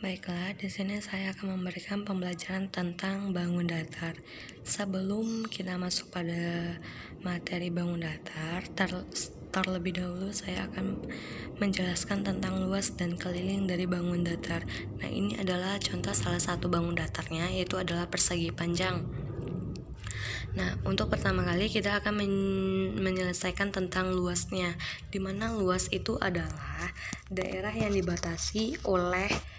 Baiklah, di sini saya akan memberikan pembelajaran tentang bangun datar. Sebelum kita masuk pada materi bangun datar, terlebih dahulu saya akan menjelaskan tentang luas dan keliling dari bangun datar. Nah, ini adalah contoh salah satu bangun datarnya, yaitu adalah persegi panjang. Nah, untuk pertama kali kita akan menyelesaikan tentang luasnya, di mana luas itu adalah daerah yang dibatasi oleh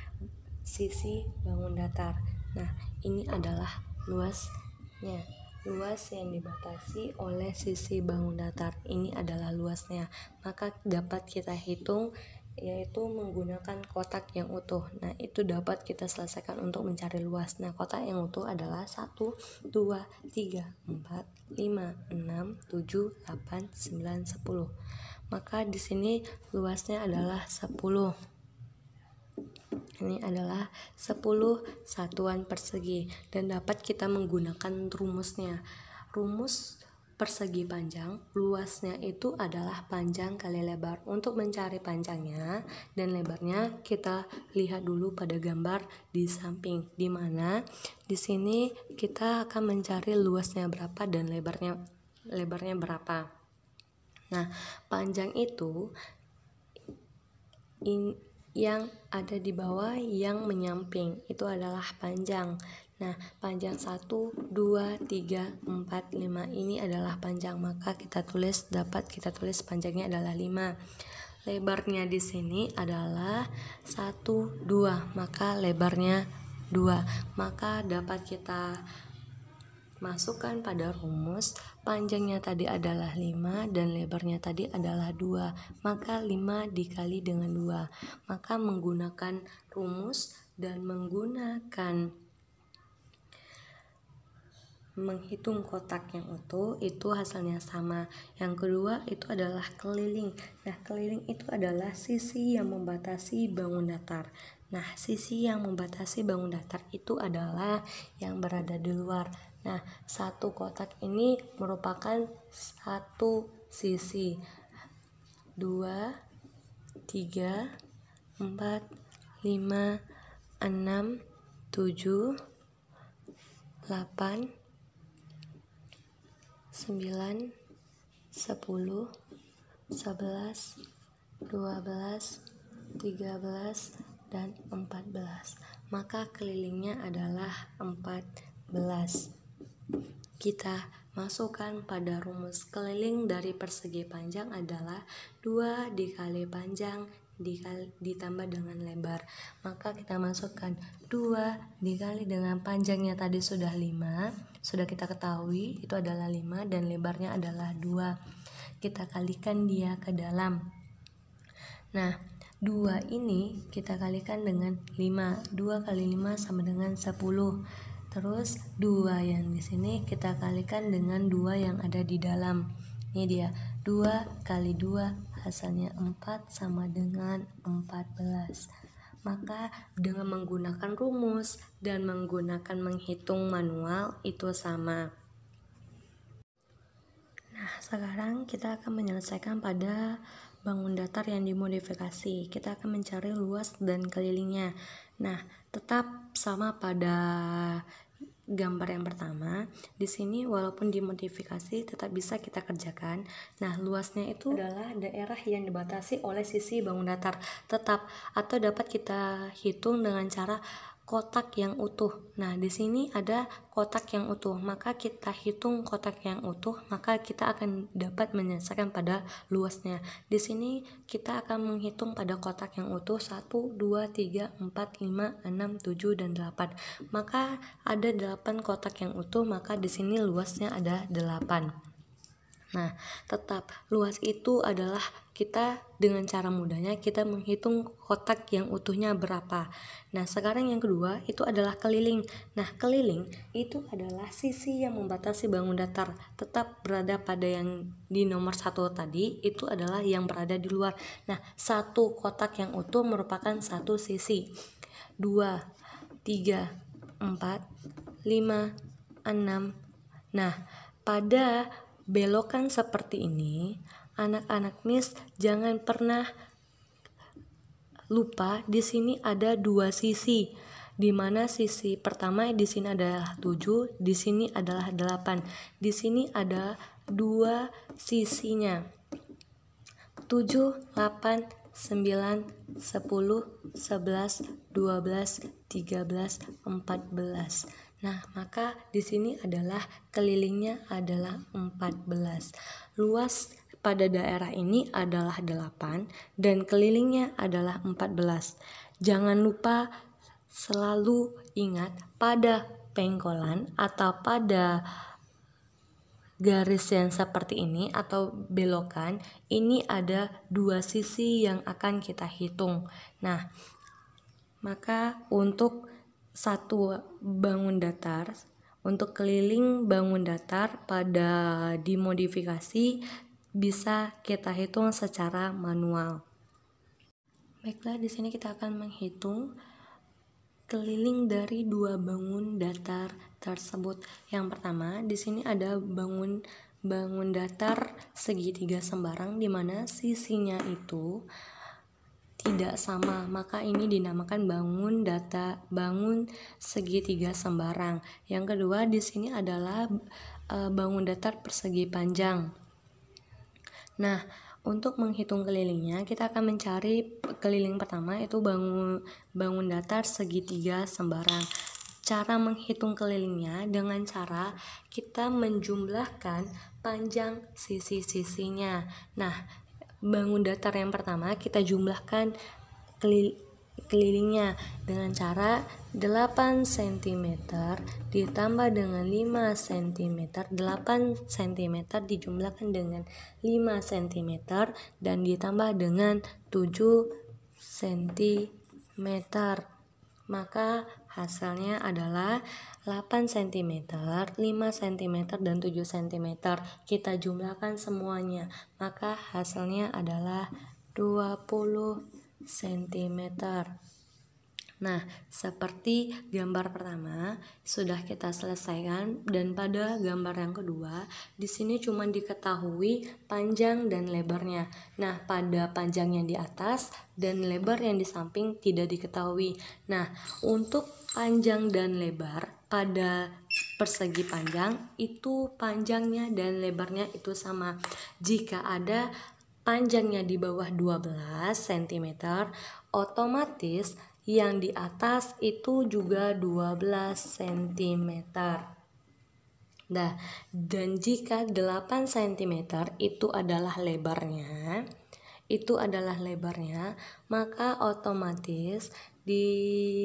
sisi bangun datar. Nah, ini adalah luasnya. Luas yang dibatasi oleh sisi bangun datar. Ini adalah luasnya. Maka dapat kita hitung yaitu menggunakan kotak yang utuh. Nah, itu dapat kita selesaikan untuk mencari luas. Nah, kotak yang utuh adalah 1, 2, 3, 4, 5, 6, 7, 8, 9, 10. Maka di sini luasnya adalah 10. Ini adalah 10 satuan persegi dan dapat kita menggunakan rumusnya. Rumus persegi panjang, luasnya itu adalah panjang kali lebar. Untuk mencari panjangnya dan lebarnya, kita lihat dulu pada gambar di samping, di mana di sini kita akan mencari luasnya berapa dan lebarnya berapa. Nah, panjang itu yang ada di bawah yang menyamping itu adalah panjang. Nah, panjang 1, 2, 3, 4, 5 ini adalah panjang, maka dapat kita tulis panjangnya adalah 5. Lebarnya di sini adalah 1, 2, maka lebarnya 2. Maka dapat kita masukkan pada rumus, panjangnya tadi adalah 5 dan lebarnya tadi adalah 2. Maka 5 dikali dengan 2. Maka menggunakan rumus dan menghitung kotak yang utuh itu hasilnya sama. Yang kedua itu adalah keliling. Nah, keliling itu adalah sisi yang membatasi bangun datar. Nah, sisi yang membatasi bangun datar itu adalah yang berada di luar. Nah, satu kotak ini merupakan satu sisi. 2, 3, 4, 5, 6, 7, 8, 9, 10, 11, 12, 13, dan 14. Maka kelilingnya adalah 14. Kita masukkan pada rumus keliling dari persegi panjang adalah 2 dikali panjang ditambah dengan lebar. Maka kita masukkan 2 dikali dengan panjangnya tadi sudah 5, sudah kita ketahui itu adalah 5 dan lebarnya adalah 2. Kita kalikan dia ke dalam. Nah, 2 ini kita kalikan dengan 5. 2 kali 5 sama dengan 10. Terus 2 yang di sini kita kalikan dengan 2 yang ada di dalam. Ini dia, 2 kali 2 hasilnya 4 sama dengan 14. Maka dengan menggunakan rumus dan menggunakan menghitung manual itu sama. Nah, sekarang kita akan menyelesaikan pada bangun datar yang dimodifikasi. Kita akan mencari luas dan kelilingnya. Nah, tetap sama pada gambar yang pertama. Di sini walaupun dimodifikasi tetap bisa kita kerjakan. Nah, luasnya itu adalah daerah yang dibatasi oleh sisi bangun datar tetap, atau dapat kita hitung dengan cara kotak yang utuh. Nah, di sini ada kotak yang utuh, maka kita hitung kotak yang utuh, maka kita akan dapat menyelesaikan pada luasnya. Di sini kita akan menghitung pada kotak yang utuh 1, 2, 3, 4, 5, 6, 7, dan 8. Maka ada 8 kotak yang utuh, maka di sini luasnya ada 8. Nah, tetap luas itu adalah kita dengan cara mudahnya kita menghitung kotak yang utuhnya berapa. Nah, sekarang yang kedua itu adalah keliling. Nah, keliling itu adalah sisi yang membatasi bangun datar tetap berada pada yang di nomor 1 tadi, itu adalah yang berada di luar. Nah, satu kotak yang utuh merupakan satu sisi. 2, 3, 4, 5, 6. Nah, pada belokan seperti ini, anak-anak Miss jangan pernah lupa di sini ada dua sisi, di mana sisi pertama di sini adalah 7, di sini adalah 8. Di sini ada dua sisinya. 7, 8, 9, 10, 11, 12, 13, 14. Nah, maka di sini adalah kelilingnya adalah 14. Luas pada daerah ini adalah 8 dan kelilingnya adalah 14. Jangan lupa selalu ingat pada pengkolan atau pada garis yang seperti ini atau belokan, ini ada dua sisi yang akan kita hitung. Nah, maka untuk satu bangun datar, untuk keliling bangun datar pada dimodifikasi bisa kita hitung secara manual. Baiklah, di sini kita akan menghitung keliling dari dua bangun datar tersebut. Yang pertama, di sini ada bangun datar segitiga sembarang di mana sisinya itu tidak sama, maka ini dinamakan bangun segitiga sembarang. Yang kedua, di sini adalah bangun datar persegi panjang. Nah, untuk menghitung kelilingnya, kita akan mencari keliling pertama itu bangun datar segitiga sembarang. Cara menghitung kelilingnya dengan cara kita menjumlahkan panjang sisi-sisinya. Nah, bangun datar yang pertama kita jumlahkan kelilingnya dengan cara 8 cm ditambah dengan 5 cm. 8 cm dijumlahkan dengan 5 cm dan ditambah dengan 7 cm. Maka hasilnya adalah 8 cm, 5 cm, dan 7 cm. Kita jumlahkan semuanya, maka hasilnya adalah 20 cm. Nah, seperti gambar pertama sudah kita selesaikan, dan pada gambar yang kedua di sini cuma diketahui panjang dan lebarnya. Nah, pada panjang yang di atas dan lebar yang di samping tidak diketahui. Nah, untuk panjang dan lebar pada persegi panjang itu panjangnya dan lebarnya itu sama. Jika ada panjangnya di bawah 12 cm, otomatis yang di atas itu juga 12 cm. Nah, dan jika 8 cm itu adalah lebarnya, maka otomatis di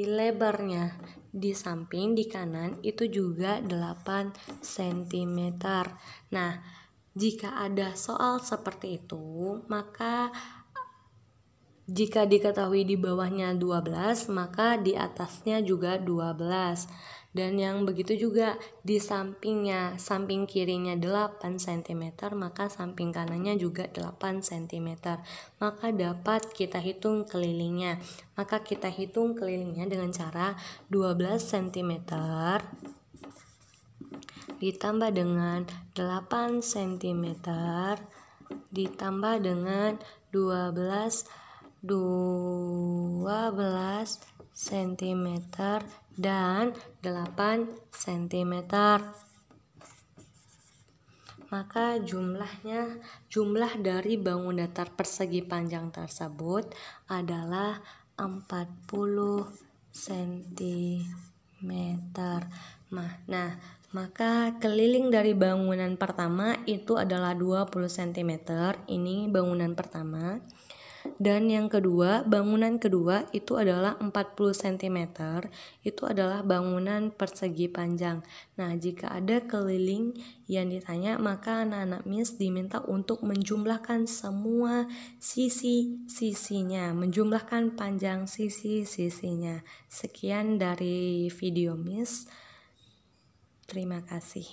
lebarnya di samping di kanan itu juga 8 cm. Nah, jika ada soal seperti itu, maka jika diketahui di bawahnya 12, maka di atasnya juga 12. Dan yang begitu juga di sampingnya, samping kirinya 8 cm, maka samping kanannya juga 8 cm. Maka dapat kita hitung kelilingnya. Maka kita hitung kelilingnya dengan cara 12 cm ditambah dengan 8 cm ditambah dengan 12 cm dan 8 cm. Maka jumlah dari bangun datar persegi panjang tersebut adalah 40 cm. Nah, maka keliling dari bangunan pertama itu adalah 20 cm. Ini bangunan pertama. Dan yang kedua, bangunan kedua itu adalah 40 cm. Itu adalah bangunan persegi panjang. Nah, jika ada keliling yang ditanya, maka anak-anak Miss diminta untuk menjumlahkan semua sisi-sisinya, menjumlahkan panjang sisi-sisinya. Sekian dari video Miss. Terima kasih.